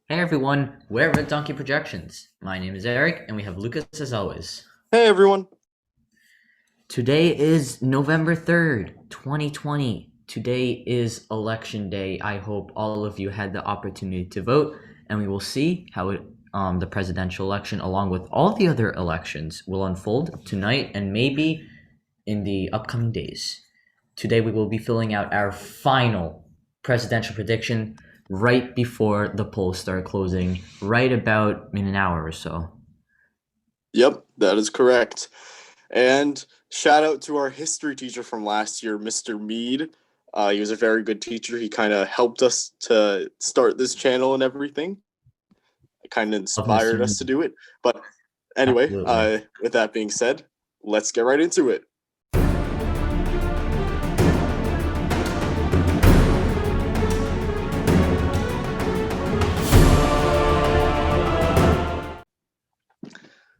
Hey everyone, we're Red Donkey Projections. My name is Eric, and we have Lucas as always. Hey everyone. Today is November 3rd, 2020. Today is election day. I hope all of you had the opportunity to vote, and we will see how the presidential election, along with all the other elections, will unfold tonight and maybe in the upcoming days. Today we will be filling out our final presidential prediction right before the polls start closing, right about in an hour or so. Yep, that is correct. And shout out to our history teacher from last year, Mr. Mead. He was a very good teacher. He kind of helped us to start this channel and everything. It kind of Of Mr. inspired us to Mead. do it. But anyway, Absolutely. with that being said, let's get right into it.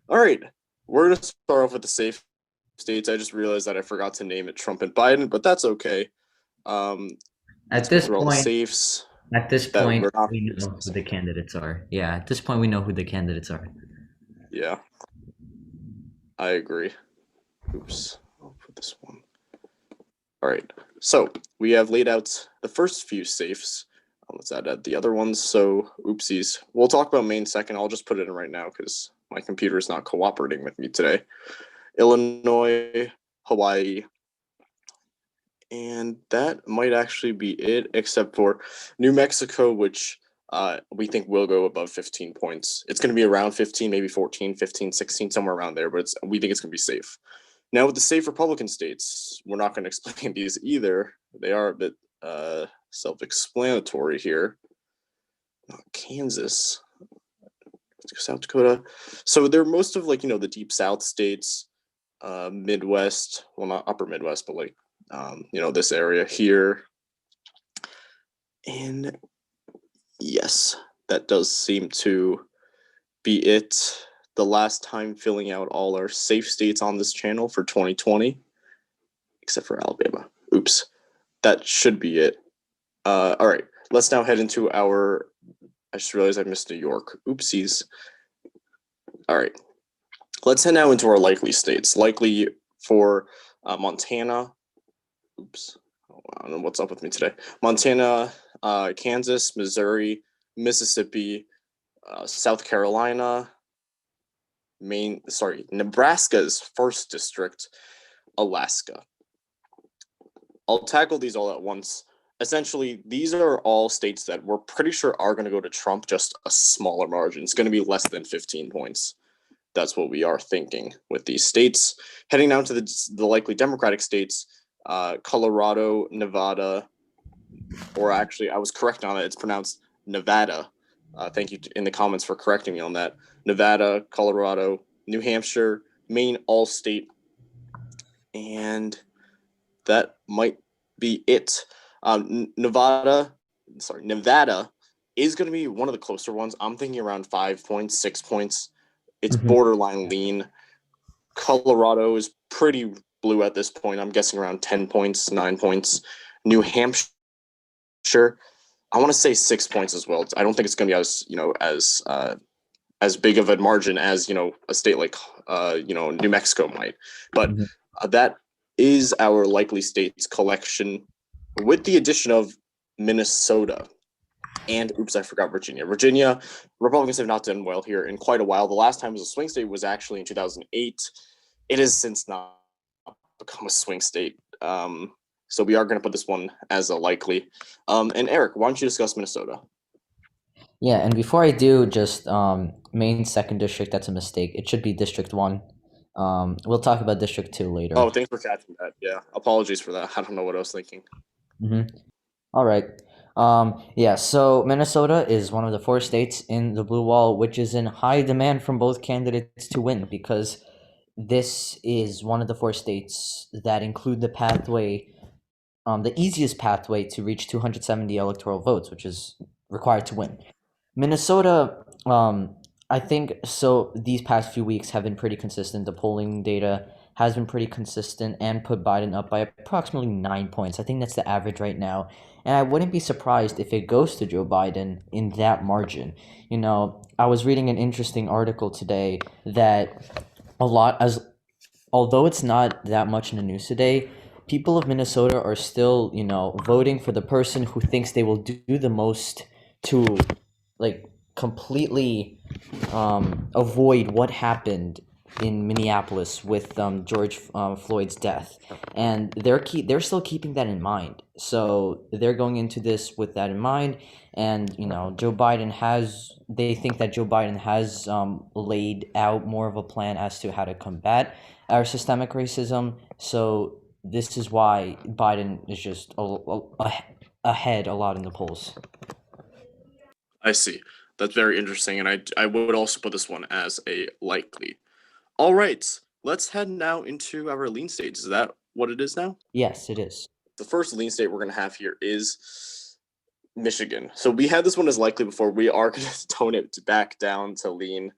All right, we're going to start off with the safe states. I just realized that I forgot to name it Trump and Biden, but that's okay. At Let's go this through all the point, safes at this that point, we're not we know who the discussing. candidates are. Yeah, at this point, we know who the candidates are. Yeah, I agree. Oops, I'll put this one. All right, so we have laid out the first few safes. Let's add the other ones. So, oopsies. We'll talk about Maine second. I'll just put it in right now because my computer is not cooperating with me today. Illinois, Hawaii, and that might actually be it, except for New Mexico, which we think will go above 15 points. It's going to be around 15, maybe 14, 15, 16, somewhere around there, but we think it's going to be safe. Now, with the safe Republican states, we're not going to explain these either. They are a bit self-explanatory here. Kansas, South Dakota. So they're most of the deep South states, Midwest. Well, not upper Midwest, but this area here. And yes, that does seem to be it. The last time filling out all our safe states on this channel for 2020, except for Alabama. Oops. That should be it. All right, let's now head into our. I just realized I missed New York. Oopsies. All right, let's head now into our likely states. Likely for Montana. Oops. Oh, I don't know what's up with me today. Montana, Kansas, Missouri, Mississippi, South Carolina, Nebraska's first district, Alaska. I'll tackle these all at once. Essentially, these are all states that we're pretty sure are going to go to Trump, just a smaller margin. It's going to be less than 15 points. That's what we are thinking with these states. Heading down to the likely Democratic states, Colorado, Nevada, or actually, I was correct on it. It's pronounced Nevada. Thank you in the comments for correcting me on that. Nevada, Colorado, New Hampshire, Maine, all state, and that might be it. Nevada is going to be one of the closer ones. I'm thinking around 5 points, 6 points. It's Mm-hmm. borderline lean. Colorado is pretty blue at this point. I'm guessing around 10 points, 9 points. New Hampshire, I want to say 6 points as well. I don't think it's going to be as big of a margin as a state like New Mexico might, but Mm-hmm. that is our likely states collection, with the addition of Minnesota. And oops, I forgot Virginia. Virginia, Republicans have not done well here in quite a while. The last time it was a swing state was actually in 2008. It has since not become a swing state. So we are going to put this one as a likely. And Eric, why don't you discuss Minnesota? Yeah, and before I do, just Maine second district. That's a mistake. It should be District One. We'll talk about District Two later. Oh, thanks for catching that. Yeah, apologies for that. I don't know what I was thinking. Mm-hmm. All right. Yeah, so Minnesota is one of the four states in the Blue Wall, which is in high demand from both candidates to win because this is one of the four states that include the easiest pathway to reach 270 electoral votes, which is required to win. Minnesota, I think so. These past few weeks have been pretty consistent. The polling data has been pretty consistent and put Biden up by approximately 9 points. I think that's the average right now. And I wouldn't be surprised if it goes to Joe Biden in that margin. I was reading an interesting article today that although it's not that much in the news today, people of Minnesota are still, voting for the person who thinks they will do the most to like completely avoid what happened in Minneapolis with George Floyd's death, and they're still keeping that in mind. So they're going into this with that in mind, and they think that Joe Biden has laid out more of a plan as to how to combat our systemic racism. So this is why Biden is just ahead a lot in the polls. I see. That's very interesting, and I would also put this one as a likely. All right, let's head now into our lean states. Is that what it is now? Yes, it is. The first lean state we're going to have here is Michigan. So we had this one as likely before. We are going to tone it back down to lean.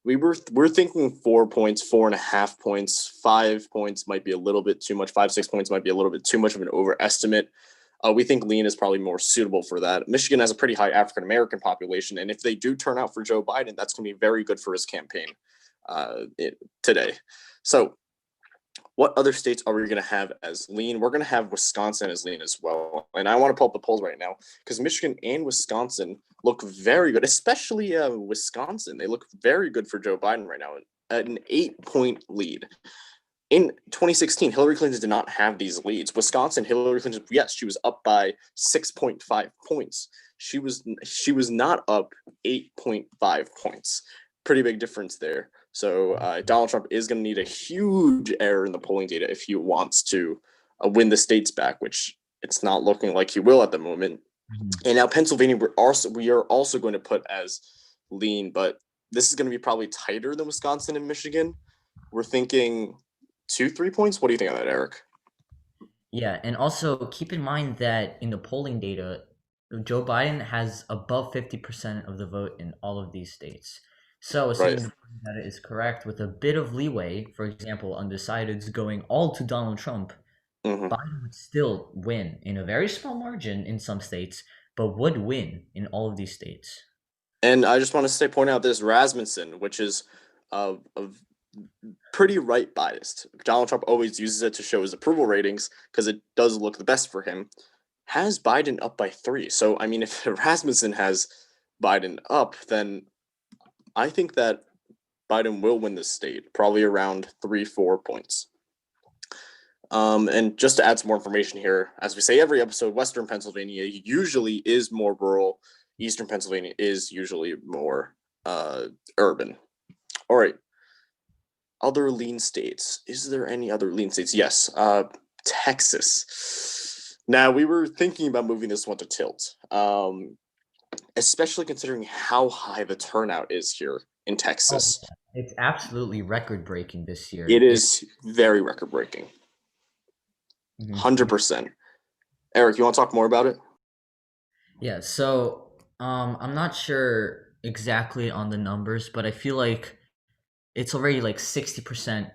We're thinking 4 points, 4.5 points, 5 points might be a little bit too much. 5-6 points might be a little bit too much of an overestimate. We think lean is probably more suitable for that. Michigan has a pretty high African American population, and if they do turn out for Joe Biden, that's going to be very good for his campaign today. So what other states are we going to have as lean? We're going to have Wisconsin as lean as well. And I want to pull up the polls right now because Michigan and Wisconsin look very good, especially Wisconsin. They look very good for Joe Biden right now at an 8-point lead. In 2016, Hillary Clinton did not have these leads. Wisconsin, Hillary Clinton, yes, she was up by 6.5 points. She was not up 8.5 points. Pretty big difference there. So Donald Trump is going to need a huge error in the polling data if he wants to win the states back, which it's not looking like he will at the moment. Mm-hmm. And now Pennsylvania, we are also going to put as lean, but this is going to be probably tighter than Wisconsin and Michigan. We're thinking 2-3 points. What do you think of that, Eric? Yeah, and also keep in mind that in the polling data, Joe Biden has above 50% of the vote in all of these states. So assuming that it is correct, with a bit of leeway, for example, undecideds going all to Donald Trump, Biden would still win in a very small margin in some states, but would win in all of these states. And I just want to point out this Rasmussen, which is a pretty right biased. Donald Trump always uses it to show his approval ratings because it does look the best for him. Has Biden up by 3. So, I mean, if Rasmussen has Biden up, then I think that Biden will win this state, probably around 3-4 points. And just to add some more information here, as we say every episode, Western Pennsylvania usually is more rural. Eastern Pennsylvania is usually more urban. All right. Other lean states. Is there any other lean states? Yes. Texas. Now, we were thinking about moving this one to tilt, especially considering how high the turnout is here in Texas. Oh, it's absolutely record-breaking this year. It is very record-breaking. 100%. Eric, you want to talk more about it? Yeah, so I'm not sure exactly on the numbers, but I feel like it's already like 60%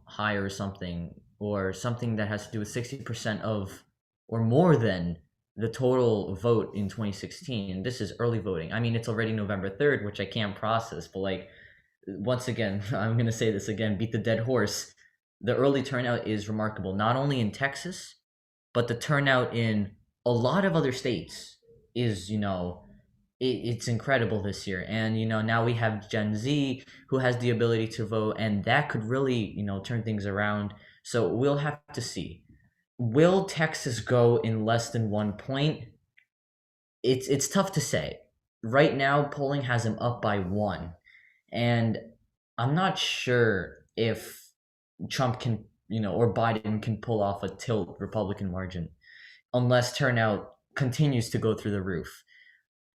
higher or something that has to do with 60% of or more than the total vote in 2016. This is early voting. I mean, it's already November 3rd, which I can't process, but like, once again, I'm going to say this again, beat the dead horse. The early turnout is remarkable, not only in Texas, but the turnout in a lot of other states is, it's incredible this year. And, now we have Gen Z who has the ability to vote, and that could really, turn things around. So we'll have to see. Will Texas go in less than 1 point? It's tough to say. Right now, polling has him up by 1. And I'm not sure if Trump can, or Biden can pull off a tilt Republican margin unless turnout continues to go through the roof.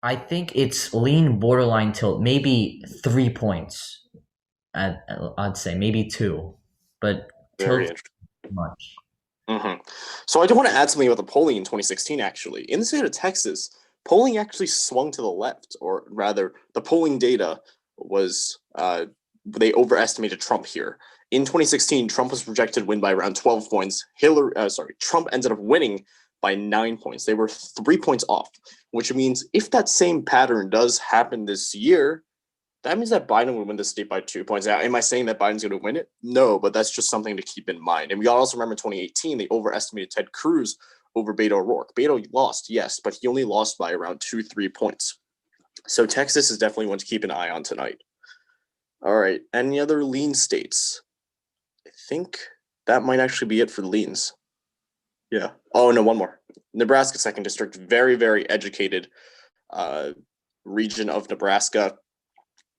I think it's lean borderline tilt, maybe 3 points. I'd say maybe 2, but very tilt much. Mm-hmm. So I do want to add something about the polling in 2016, actually. In the state of Texas, polling actually swung to the left, or rather, the polling data was, they overestimated Trump here. In 2016, Trump was projected to win by around 12 points. Trump ended up winning by 9 points. They were 3 points off, which means if that same pattern does happen this year, that means that Biden would win the state by 2 points. Now, am I saying that Biden's going to win it? No, but that's just something to keep in mind. And we also remember 2018, they overestimated Ted Cruz over Beto O'Rourke. Beto lost, yes, but he only lost by around 2-3 points. So Texas is definitely one to keep an eye on tonight. All right, any other lean states? I think that might actually be it for the leans. Yeah. Oh, no, one more. Nebraska 2nd District, very, very educated region of Nebraska.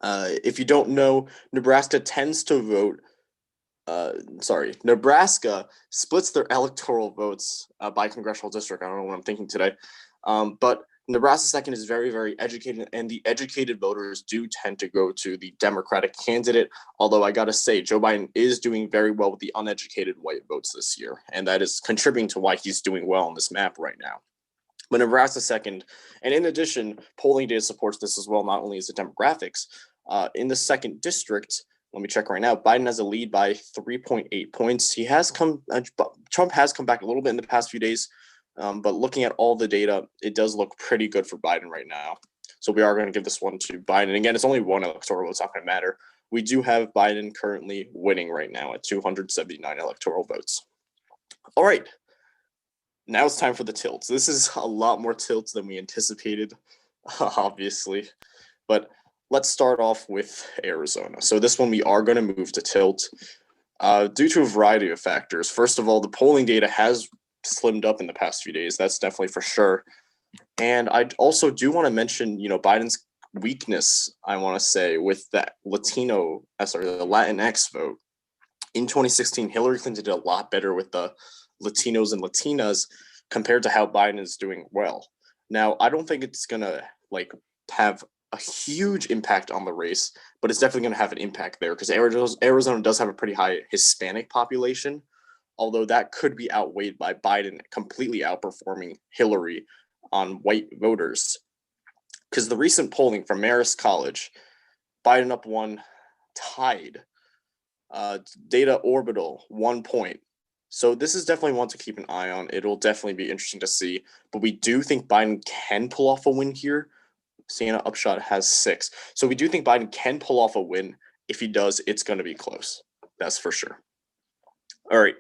If you don't know, Nebraska tends to vote. Nebraska splits their electoral votes by congressional district. I don't know what I'm thinking today. But Nebraska 2nd is very, very educated, and the educated voters do tend to go to the Democratic candidate. Although I got to say, Joe Biden is doing very well with the uneducated white votes this year, and that is contributing to why he's doing well on this map right now. But Nebraska 2nd, and in addition, polling data supports this as well, not only as the demographics. In the 2nd District, let me check right now, Biden has a lead by 3.8 points. Trump has come back a little bit in the past few days, but looking at all the data, it does look pretty good for Biden right now. So we are going to give this one to Biden. And again, it's only one electoral vote. It's not going to matter. We do have Biden currently winning right now at 279 electoral votes. All right. Now it's time for the tilts. This is a lot more tilts than we anticipated, obviously. But let's start off with Arizona. So this one we are going to move to tilt due to a variety of factors. First of all, the polling data has slimmed up in the past few days. That's definitely for sure. And I also do want to mention, Biden's weakness, I want to say, with that the Latinx vote. In 2016, Hillary Clinton did a lot better with the Latinos and Latinas compared to how Biden is doing well. Now, I don't think it's going to have a huge impact on the race, but it's definitely going to have an impact there because Arizona does have a pretty high Hispanic population, although that could be outweighed by Biden completely outperforming Hillary on white voters. Because the recent polling from Marist College, Biden up one, tied. Data Orbital, 1 point. So this is definitely one to keep an eye on. It'll definitely be interesting to see, but we do think Biden can pull off a win here. Sienna Upshot has 6. So we do think Biden can pull off a win. If he does, it's going to be close. That's for sure. All right.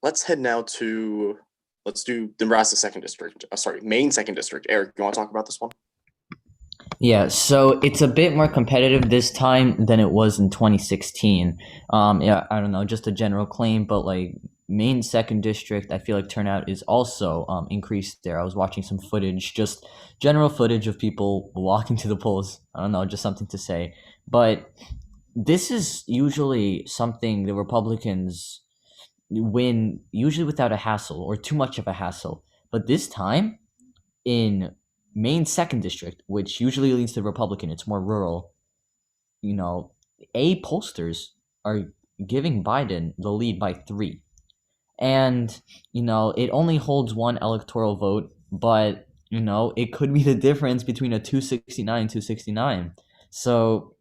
Let's head now to, let's do Nebraska 2nd District. Maine 2nd District. Eric, you want to talk about this one? Yeah, so it's a bit more competitive this time than it was in 2016. I don't know, just a general claim, but Maine 2nd District, I feel like turnout is also increased there. I was watching some footage, just general footage of people walking to the polls. I don't know, just something to say. But this is usually something the Republicans win, usually without a hassle or too much of a hassle. But this time, in Maine 2nd District, which usually leans to the Republican, it's more rural, pollsters are giving Biden the lead by 3. And, it only holds 1 electoral vote, but, it could be the difference between a 269 and 269. So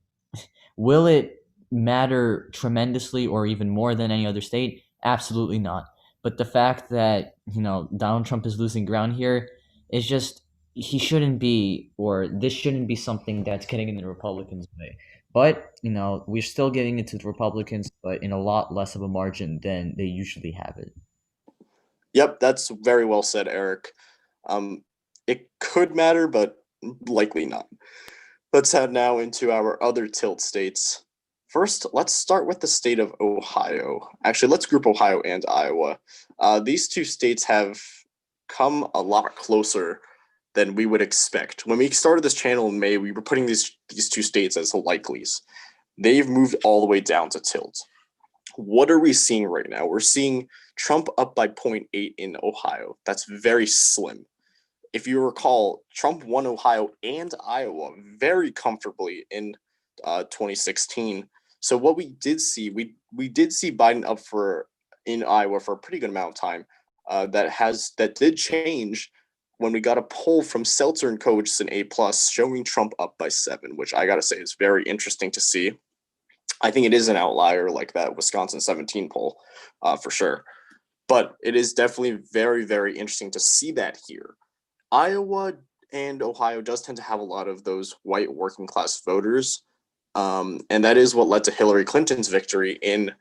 will it matter tremendously or even more than any other state? Absolutely not. But the fact that, Donald Trump is losing ground here is just, he shouldn't be, or this shouldn't be something that's getting in the Republicans' way. But, we're still getting it to the Republicans, but in a lot less of a margin than they usually have it. Yep, that's very well said, Eric. It could matter, but likely not. Let's head now into our other tilt states. First, let's start with the state of Ohio. Actually, let's group Ohio and Iowa. These 2 states have come a lot closer than we would expect. When we started this channel in May, we were putting these 2 states as likelies. They've moved all the way down to tilt. What are we seeing right now? We're seeing Trump up by 0.8 in Ohio. That's very slim. If you recall, Trump won Ohio and Iowa very comfortably in 2016. So what we did see, we did see Biden up in Iowa for a pretty good amount of time. That did change when we got a poll from Seltzer and Co., which is an A+, showing Trump up by 7, which I got to say is very interesting to see. I think it is an outlier like that Wisconsin 17 poll, for sure. But it is definitely very, very interesting to see that here. Iowa and Ohio does tend to have a lot of those white working class voters. And that is what led to Hillary Clinton's victory in,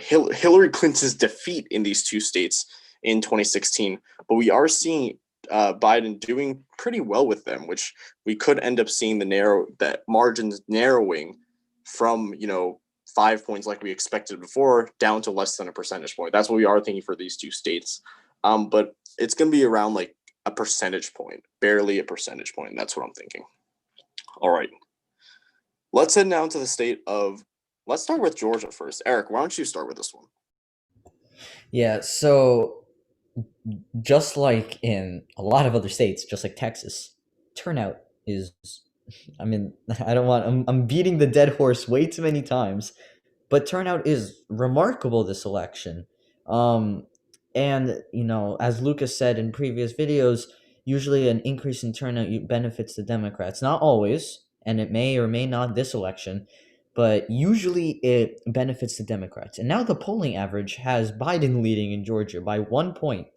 Hillary Clinton's defeat in these two states in 2016. But we are seeing Biden doing pretty well with them, which we could end up seeing that margins narrowing from 5 points like we expected before down to less than a percentage point. That's what we are thinking for these two states. But it's going to be around like a percentage point, barely a percentage point. That's what I'm thinking. All right. Let's head now to the state of, let's start with Georgia first. Eric, why don't you start with this one? Yeah, so just like in a lot of other states, just like Texas, turnout is, I mean, I'm beating the dead horse way too many times, but turnout is remarkable this election. Um, and, as Lucas said in previous videos, usually an increase in turnout benefits the Democrats. Not always, and it may or may not this election, but usually it benefits the Democrats. And now the polling average has Biden leading in Georgia by 1 point.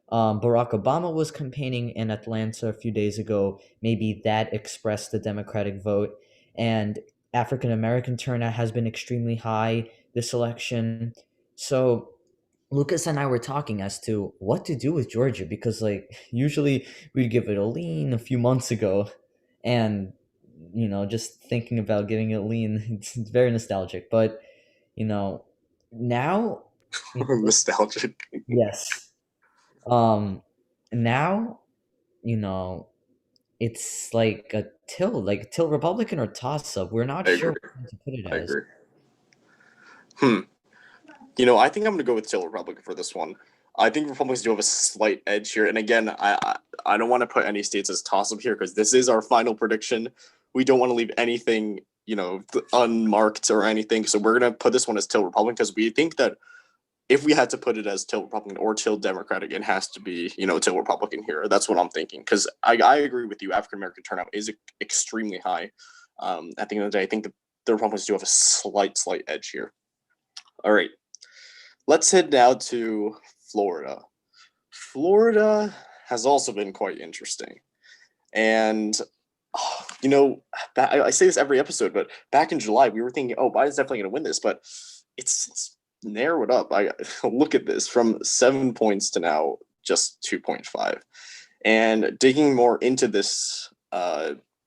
Barack Obama was campaigning in Atlanta a few days ago. Maybe that expressed the Democratic vote. And African American turnout has been extremely high this election. So Lucas and I were talking as to what to do with Georgia because, usually we'd give it a lean a few months ago, and just thinking about giving it a lean, it's very nostalgic. But now, Nostalgic. yes, now, you know, it's like a till Republican or toss up. We're not I sure agree. what to put it I as. agree. I think I'm going to go with still Republican for this one. I think Republicans do have a slight edge here. And again, I don't want to put any states as toss up here because this is our final prediction. We don't want to leave anything, unmarked or anything. So we're going to put this one as still Republican because we think that if we had to put it as till Republican or till Democratic, it has to be, till Republican here. That's what I'm thinking. Because I agree with you. African American turnout is extremely high. At the end of the day, I think the Republicans do have a slight edge here. All right. Let's head now to Florida. Florida has also been quite interesting. And, I say this every episode, but back in July, we were thinking, oh, Biden's definitely going to win this. But it's narrowed up. I look at this from 7 points to now just 2.5. And digging more into this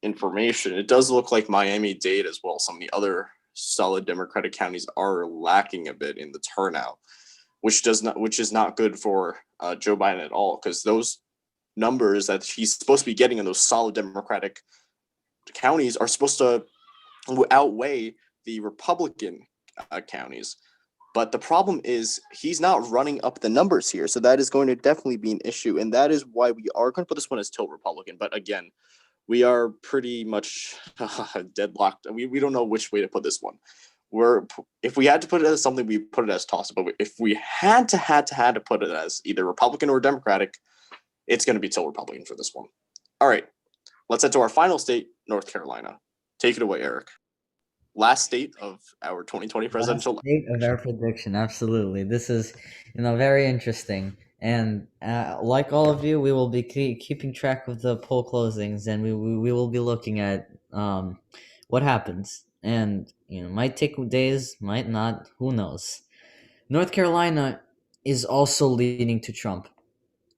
information, it does look like Miami-Dade as well. Some of the other solid Democratic counties are lacking a bit in the turnout, which is not good for Joe Biden at all, because those numbers that he's supposed to be getting in those solid Democratic counties are supposed to outweigh the Republican counties. But the problem is he's not running up the numbers here, so that is going to definitely be an issue, and that is why we are going to put this one as tilt Republican. But again, we are pretty much deadlocked. We don't know which way to put this one. If we had to put it as something, we put it as toss-up. But if we had to put it as either Republican or Democratic, it's going to be tilt Republican for this one. All right, let's head to our final state, North Carolina. Take it away, Eric. Last state of our 2020 presidential Last state of our prediction, absolutely. This is, very interesting. And like all of you, we will be keeping track of the poll closings, and we will be looking at what happens. And might take days, might not. Who knows? North Carolina is also leading to Trump.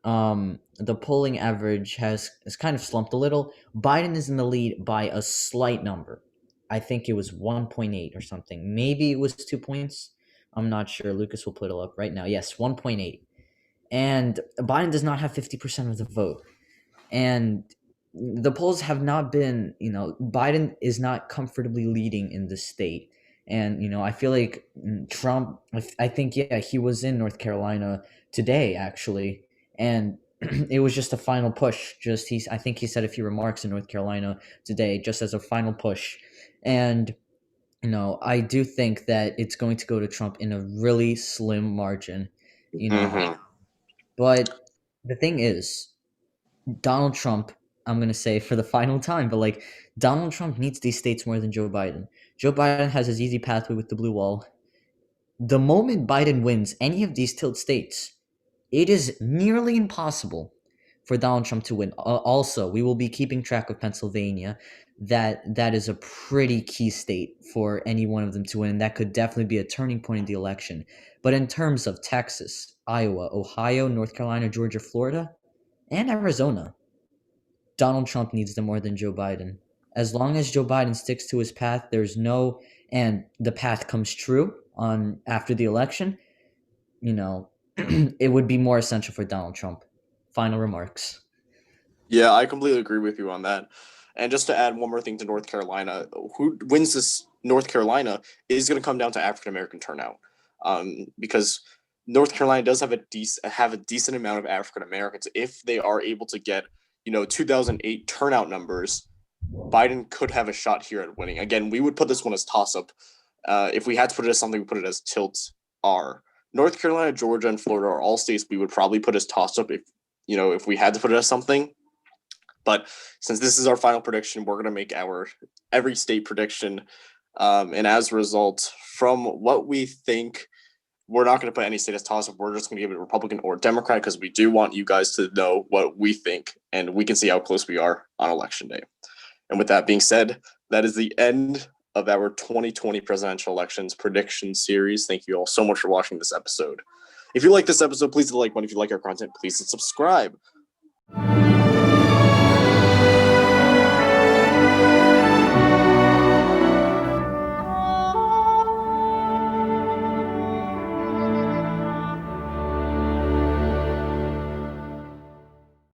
The polling average has kind of slumped a little. Biden is in the lead by a slight number. I think it was 1.8 or something. Maybe it was 2 points. I'm not sure. Lucas will put it up right now. Yes, 1.8. And Biden does not have 50% of the vote. And the polls have not been, Biden is not comfortably leading in the state. And, I feel like Trump, I think, yeah, he was in North Carolina today, actually. And it was just a final push. I think he said a few remarks in North Carolina today, just as a final push. And, I do think that it's going to go to Trump in a really slim margin, Mm-hmm. but the thing is, Donald Trump, I'm going to say for the final time, but like Donald Trump needs these states more than Joe Biden. Joe Biden has his easy pathway with the blue wall. The moment Biden wins any of these tilt states, it is nearly impossible for Donald Trump to win. Also, we will be keeping track of Pennsylvania. That is a pretty key state for any one of them to win. That could definitely be a turning point in the election. But in terms of Texas, Iowa, Ohio, North Carolina, Georgia, Florida, and Arizona, Donald Trump needs them more than Joe Biden. As long as Joe Biden sticks to his path, and the path comes true on after the election, it would be more essential for Donald Trump. Final remarks. Yeah, I completely agree with you on that. And just to add one more thing to North Carolina, who wins this North Carolina is going to come down to African American turnout, because North Carolina does have a decent amount of African Americans. If they are able to get 2008 turnout numbers, Biden could have a shot here at winning. Again, we would put this one as toss up. If we had to put it as something, we put it as tilt R. North Carolina, Georgia, and Florida are all states we would probably put as toss up if we had to put it as something. But since this is our final prediction, we're going to make our every state prediction. And as a result, from what we think, we're not going to put any state as toss-up. We're just going to give it Republican or Democrat because we do want you guys to know what we think, and we can see how close we are on Election Day. And with that being said, that is the end of our 2020 presidential elections prediction series. Thank you all so much for watching this episode. If you like this episode, please hit the like button. If you like our content, please hit subscribe.